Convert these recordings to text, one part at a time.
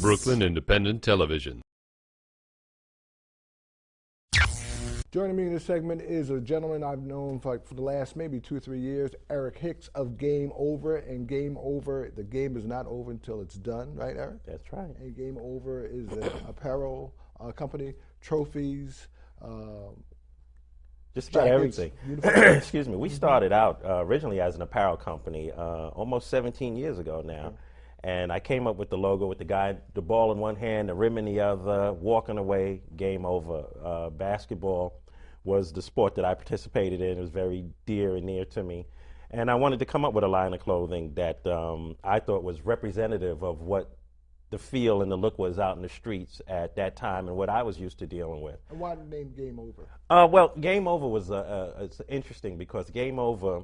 Brooklyn Independent Television. Joining me in this segment is a gentleman I've known for the last maybe 2 or 3 years, Eric Hicks of Game Over. And Game Over, the game is not over until it's done, right, Eric? That's right. And Game Over is an apparel company, trophies, just about jackets, everything. Excuse me. We started out originally as an apparel company almost 17 years ago now. And I came up with the logo with the guy, the ball in one hand, the rim in the other, walking away, game over. Basketball was the sport that I participated in. It was very dear and near to me. And I wanted to come up with a line of clothing that I thought was representative of what the feel and the look was out in the streets at that time and what I was used to dealing with. And why the name Game Over? Well, Game Over was it's interesting because Game Over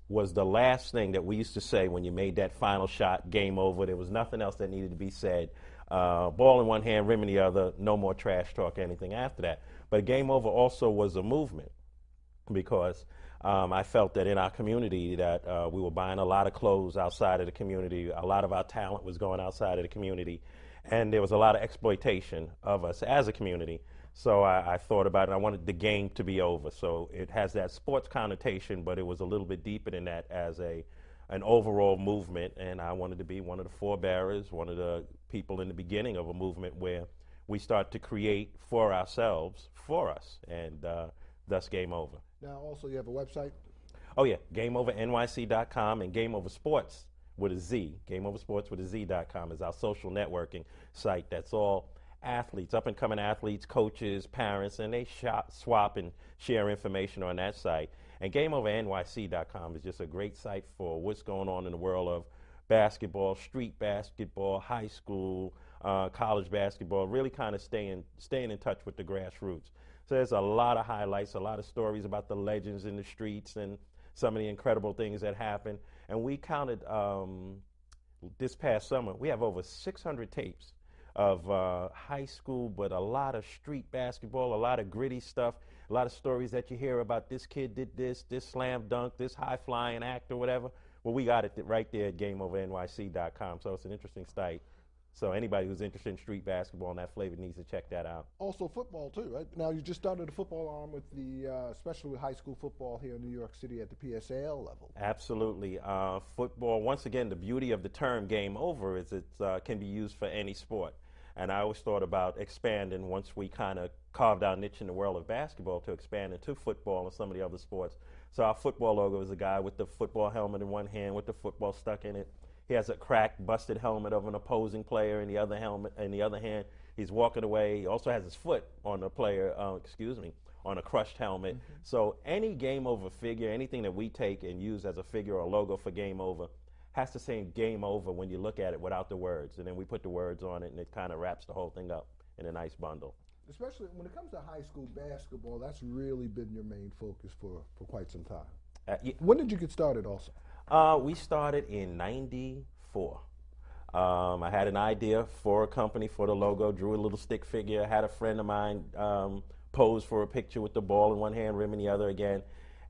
was the last thing that we used to say when you made that final shot, game over. There was nothing else that needed to be said. Ball in one hand, rim in the other, no more trash talk, anything after that. But Game Over also was a movement because I felt that in our community that we were buying a lot of clothes outside of the community. A lot of our talent was going outside of the community. And there was a lot of exploitation of us as a community. So I thought about it. I wanted the game to be over. So it has that sports connotation, but it was a little bit deeper than that as an overall movement. And I wanted to be one of the forebearers, one of the people in the beginning of a movement where we start to create for ourselves, for us, and thus Game Over. Now, also, you have a website? Oh, yeah, GameOverNYC.com and Game Over Sports with a Z. GameOverSports with a Z.com is our social networking site. That's all athletes, up-and-coming athletes, coaches, parents, and they swap and share information on that site. And GameOverNYC.com is just a great site for what's going on in the world of basketball, street basketball, high school, college basketball, really kind of staying in touch with the grassroots. So there's a lot of highlights, a lot of stories about the legends in the streets and some of the incredible things that happen. And we counted this past summer, we have over 600 tapes of high school, but a lot of street basketball, a lot of gritty stuff, a lot of stories that you hear about this kid did this slam dunk, this high-flying act or whatever. Well, we got it right there at GameOverNYC.com, so it's an interesting site. So anybody who's interested in street basketball and that flavor needs to check that out. Also football, too, right? Now, you just started a football arm with especially with high school football here in New York City at the PSAL level. Absolutely. Football, once again, the beauty of the term Game Over is it can be used for any sport. And I always thought about expanding once we kind of carved our niche in the world of basketball to expand into football and some of the other sports. So our football logo is a guy with the football helmet in one hand with the football stuck in it. He has a cracked, busted helmet of an opposing player in the other hand. He's walking away. He also has his foot on the player, on a crushed helmet. Mm-hmm. So any Game Over figure, anything that we take and use as a figure or logo for Game Over, has to say Game Over when you look at it without the words. And then we put the words on it, and it kind of wraps the whole thing up in a nice bundle. Especially when it comes to high school basketball, that's really been your main focus for quite some time. When did you get started also? We started in '94. I had an idea for a company for the logo, drew a little stick figure, had a friend of mine pose for a picture with the ball in one hand, rim in the other again.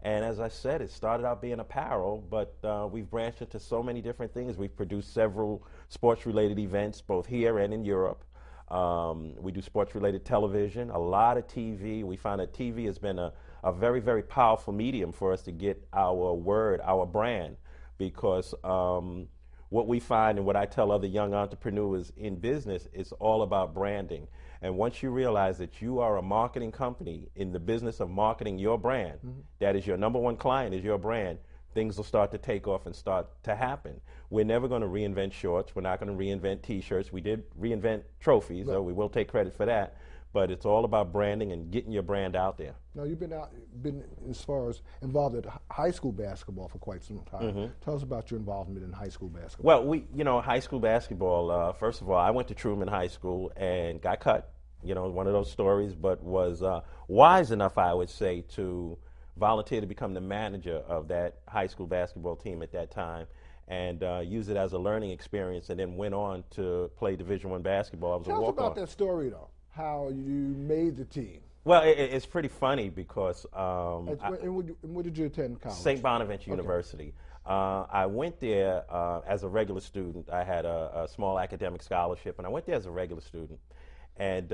And as I said, it started out being apparel, but we've branched into so many different things. We've produced several sports-related events, both here and in Europe. We do sports-related television, a lot of TV. We find that TV has been a very, very powerful medium for us to get our word, our brand, because what we find and what I tell other young entrepreneurs in business is all about branding. And once you realize that you are a marketing company in the business of marketing your brand, that is your number one client is your brand, things will start to take off and start to happen. We're never going to reinvent shorts. We're not going to reinvent T-shirts. We did reinvent trophies, so we will take credit for that. But it's all about branding and getting your brand out there. Now, you've been as far as involved in high school basketball for quite some time. Mm-hmm. Tell us about your involvement in high school basketball. Well, high school basketball, first of all, I went to Truman High School and got cut. One of those stories, but was wise enough, I would say, to volunteer to become the manager of that high school basketball team at that time and use it as a learning experience, and then went on to play Division I basketball. I was a walk-on. Tell us about that story, though. How you made the team. Well, it's pretty funny because and where did you attend college? St. Bonaventure University. I went there as a regular student. I had a small academic scholarship, and I went there as a regular student and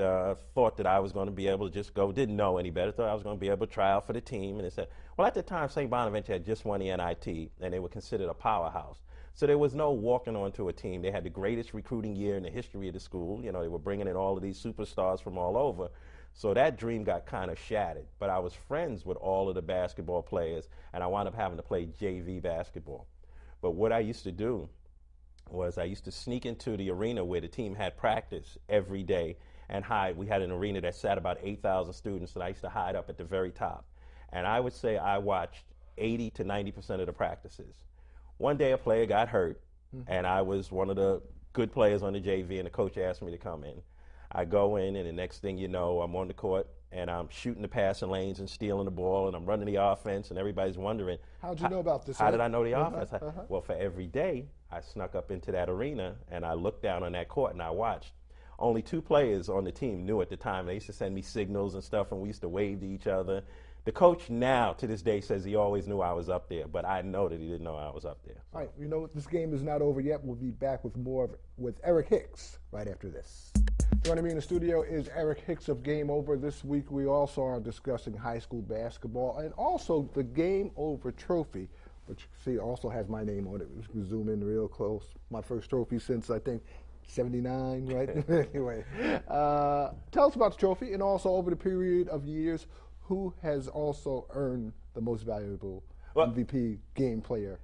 thought that I was going to be able to just go, didn't know any better, thought I was going to be able to try out for the team. And they said, well, at the time, St. Bonaventure had just won the NIT, and they were considered a powerhouse. So there was no walking onto a team. They had the greatest recruiting year in the history of the school. You know, they were bringing in all of these superstars from all over. So that dream got kind of shattered. But I was friends with all of the basketball players, and I wound up having to play JV basketball. But what I used to do was I used to sneak into the arena where the team had practice every day and hide. We had an arena that sat about 8,000 students, and I used to hide up at the very top. And I would say I watched 80 to 90% of the practices. One day a player got hurt, and I was one of the good players on the JV, and the coach asked me to come in. I go in, and the next thing you know, I'm on the court, and I'm shooting the passing lanes and stealing the ball, and I'm running the offense, and everybody's wondering, how'd you know about this? How did I know the offense? Well, for every day, I snuck up into that arena, and I looked down on that court, and I watched. Only 2 players on the team knew at the time. They used to send me signals and stuff, and we used to wave to each other. The coach now, to this day, says he always knew I was up there, but I know that he didn't know I was up there. All right, you know, this game is not over yet. We'll be back with more with Eric Hicks right after this. Joining me in the studio is Eric Hicks of Game Over. This week we also are discussing high school basketball and also the Game Over trophy, which you see also has my name on it. We can zoom in real close. My first trophy since, I think, 79, right? Anyway, tell us about the trophy, and also over the period of years, who has also earned the most valuable MVP game player?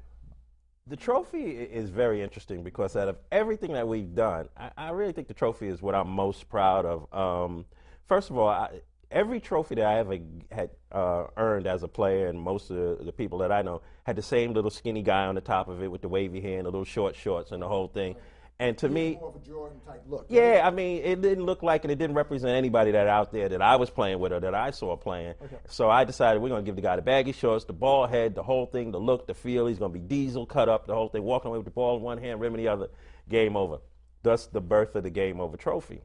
The trophy is very interesting because out of everything that we've done, I really think the trophy is what I'm most proud of. First of all, every trophy that I ever had earned as a player, and most of the people that I know, had the same little skinny guy on the top of it with the wavy hair and the little short shorts and the whole thing. And to me, more of a Jordan type look. Yeah, I mean, it didn't look like, and it didn't represent anybody that out there that I was playing with or that I saw playing. Okay. So I decided we're going to give the guy the baggy shorts, the ball head, the whole thing, the look, the feel. He's going to be diesel, cut up, the whole thing, walking away with the ball in one hand, rim in the other, game over. Thus the birth of the Game Over trophy.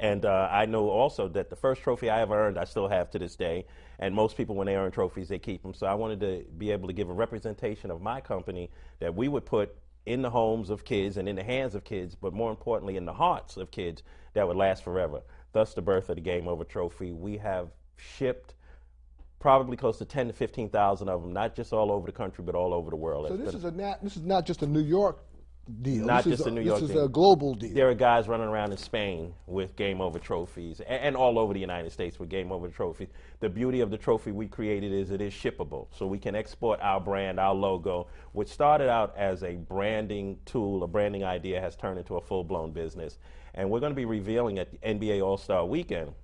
And I know also that the first trophy I ever earned, I still have to this day. And most people, when they earn trophies, they keep them. So I wanted to be able to give a representation of my company that we would put in the homes of kids and in the hands of kids, but more importantly in the hearts of kids, that would last forever. Thus the birth of the Game Over trophy. We have shipped probably close to 10 to 15,000 of them, not just all over the country, but all over the world. So this is not just a New York deal. Not just a New York deal. This is a global deal. There are guys running around in Spain with Game Over trophies, and all over the United States with Game Over trophies. The beauty of the trophy we created is it is shippable, so we can export our brand, our logo, which started out as a branding tool, a branding idea, has turned into a full-blown business. And we're going to be revealing at the NBA All-Star Weekend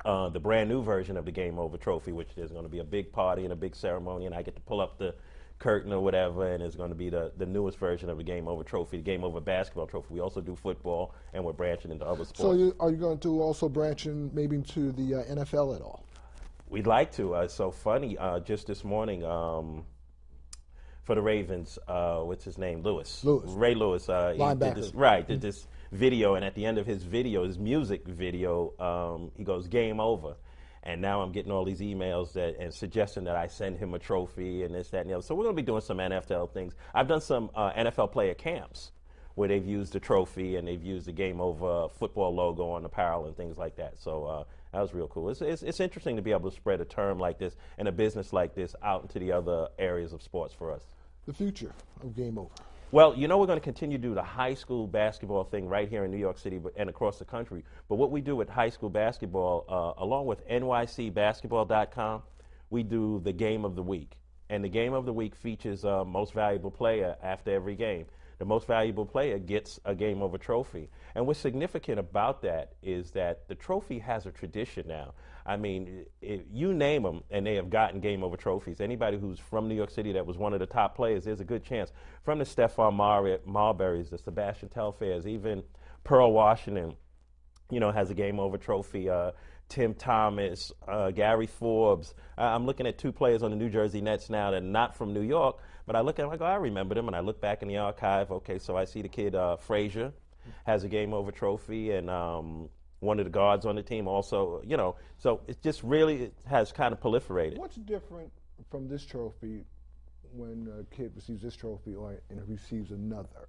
the brand new version of the Game Over trophy, which there's going to be a big party and a big ceremony, and I get to pull up the curtain or whatever, and it's going to be the newest version of the Game Over trophy, the Game Over basketball trophy. We also do football, and we're branching into other sports. So are you going to also branch in maybe to the NFL at all? We'd like to. It's so funny, just this morning for the Ravens, what's his name? Ray Lewis. Linebacker. Did this video, and at the end of his video, his music video, he goes, Game Over. And now I'm getting all these emails and suggesting that I send him a trophy and this, that, and the other. So we're going to be doing some NFL things. I've done some NFL player camps where they've used the trophy and they've used the Game Over football logo on apparel and things like that. So that was real cool. It's interesting to be able to spread a term like this and a business like this out into the other areas of sports for us. The future of Game Over. Well, you know, we're going to continue to do the high school basketball thing right here in New York City and across the country. But what we do with high school basketball, along with nycbasketball.com, we do the Game of the Week. And the Game of the Week features most valuable player after every game. The most valuable player gets a Game Over trophy. And what's significant about that is that the trophy has a tradition now. I mean, you name them, and they have gotten Game Over trophies. Anybody who's from New York City that was one of the top players, there's a good chance. From the Stephon Marburys, the Sebastian Telfairs, even Pearl Washington, you know, has a Game Over trophy. Tim Thomas, Gary Forbes. I'm looking at 2 players on the New Jersey Nets now that are not from New York, but I look at them, I go, I remember them, and I look back in the archive. Okay, so I see the kid Frazier has a Game Over trophy, and one of the guards on the team also, you know, so it just really has kind of proliferated. What's different from this trophy when a kid receives this trophy and receives another?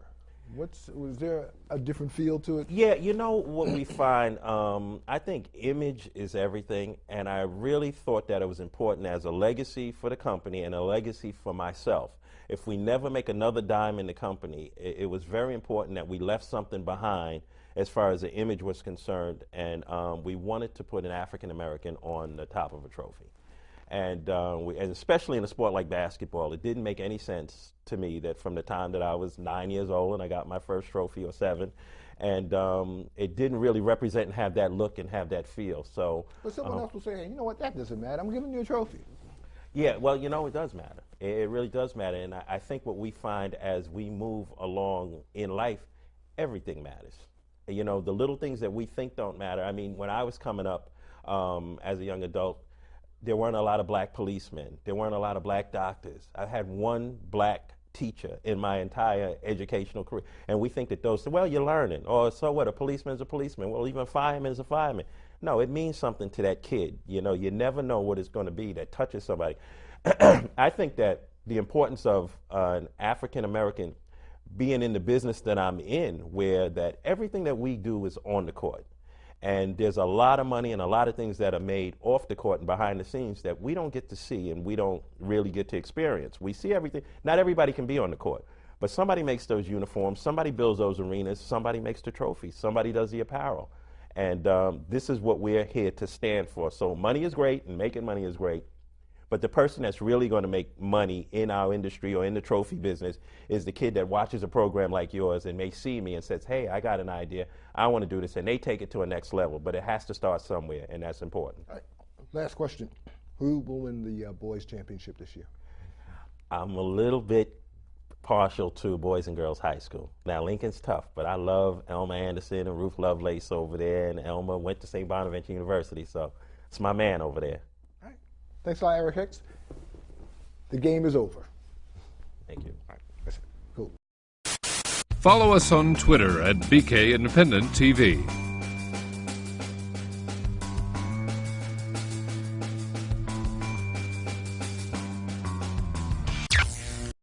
Was there a different feel to it? Yeah, you know what we find, I think image is everything, and I really thought that it was important as a legacy for the company and a legacy for myself. If we never make another dime in the company, it was very important that we left something behind as far as the image was concerned, and we wanted to put an African American on the top of a trophy. And especially in a sport like basketball, it didn't make any sense to me that from the time that I was 9 years old and I got my first trophy, or 7, and it didn't really represent and have that look and have that feel. So, but someone else will say, hey, you know what, that doesn't matter. I'm giving you a trophy. Yeah, well, you know, it does matter. It really does matter. And I think what we find as we move along in life, everything matters. You know, the little things that we think don't matter. I mean, when I was coming up as a young adult, there weren't a lot of black policemen. There weren't a lot of black doctors. I had one black teacher in my entire educational career. And we think that those, well, you're learning. Or so what, a policeman's a policeman. Well, even a fireman is a fireman. No, it means something to that kid. You know, you never know what it's going to be that touches somebody. I think that the importance of an African American being in the business that I'm in, where that everything that we do is on the court. And there's a lot of money and a lot of things that are made off the court and behind the scenes that we don't get to see and we don't really get to experience. We see everything. Not everybody can be on the court, but somebody makes those uniforms, somebody builds those arenas, somebody makes the trophies, somebody does the apparel. And this is what we're here to stand for. So money is great and making money is great, but the person that's really going to make money in our industry or in the trophy business is the kid that watches a program like yours and may see me and says, hey, I got an idea, I want to do this, and they take it to a next level, but it has to start somewhere, and that's important. All right. Last question. Who will win the boys championship this year? I'm a little bit partial to Boys and Girls High School. Now, Lincoln's tough, but I love Elma Anderson and Ruth Lovelace over there, and Elma went to St. Bonaventure University, so it's my man over there. All right. Thanks a lot, Eric Hicks. The game is over. Thank you. All right. That's it. Cool. Follow us on Twitter at BK Independent TV.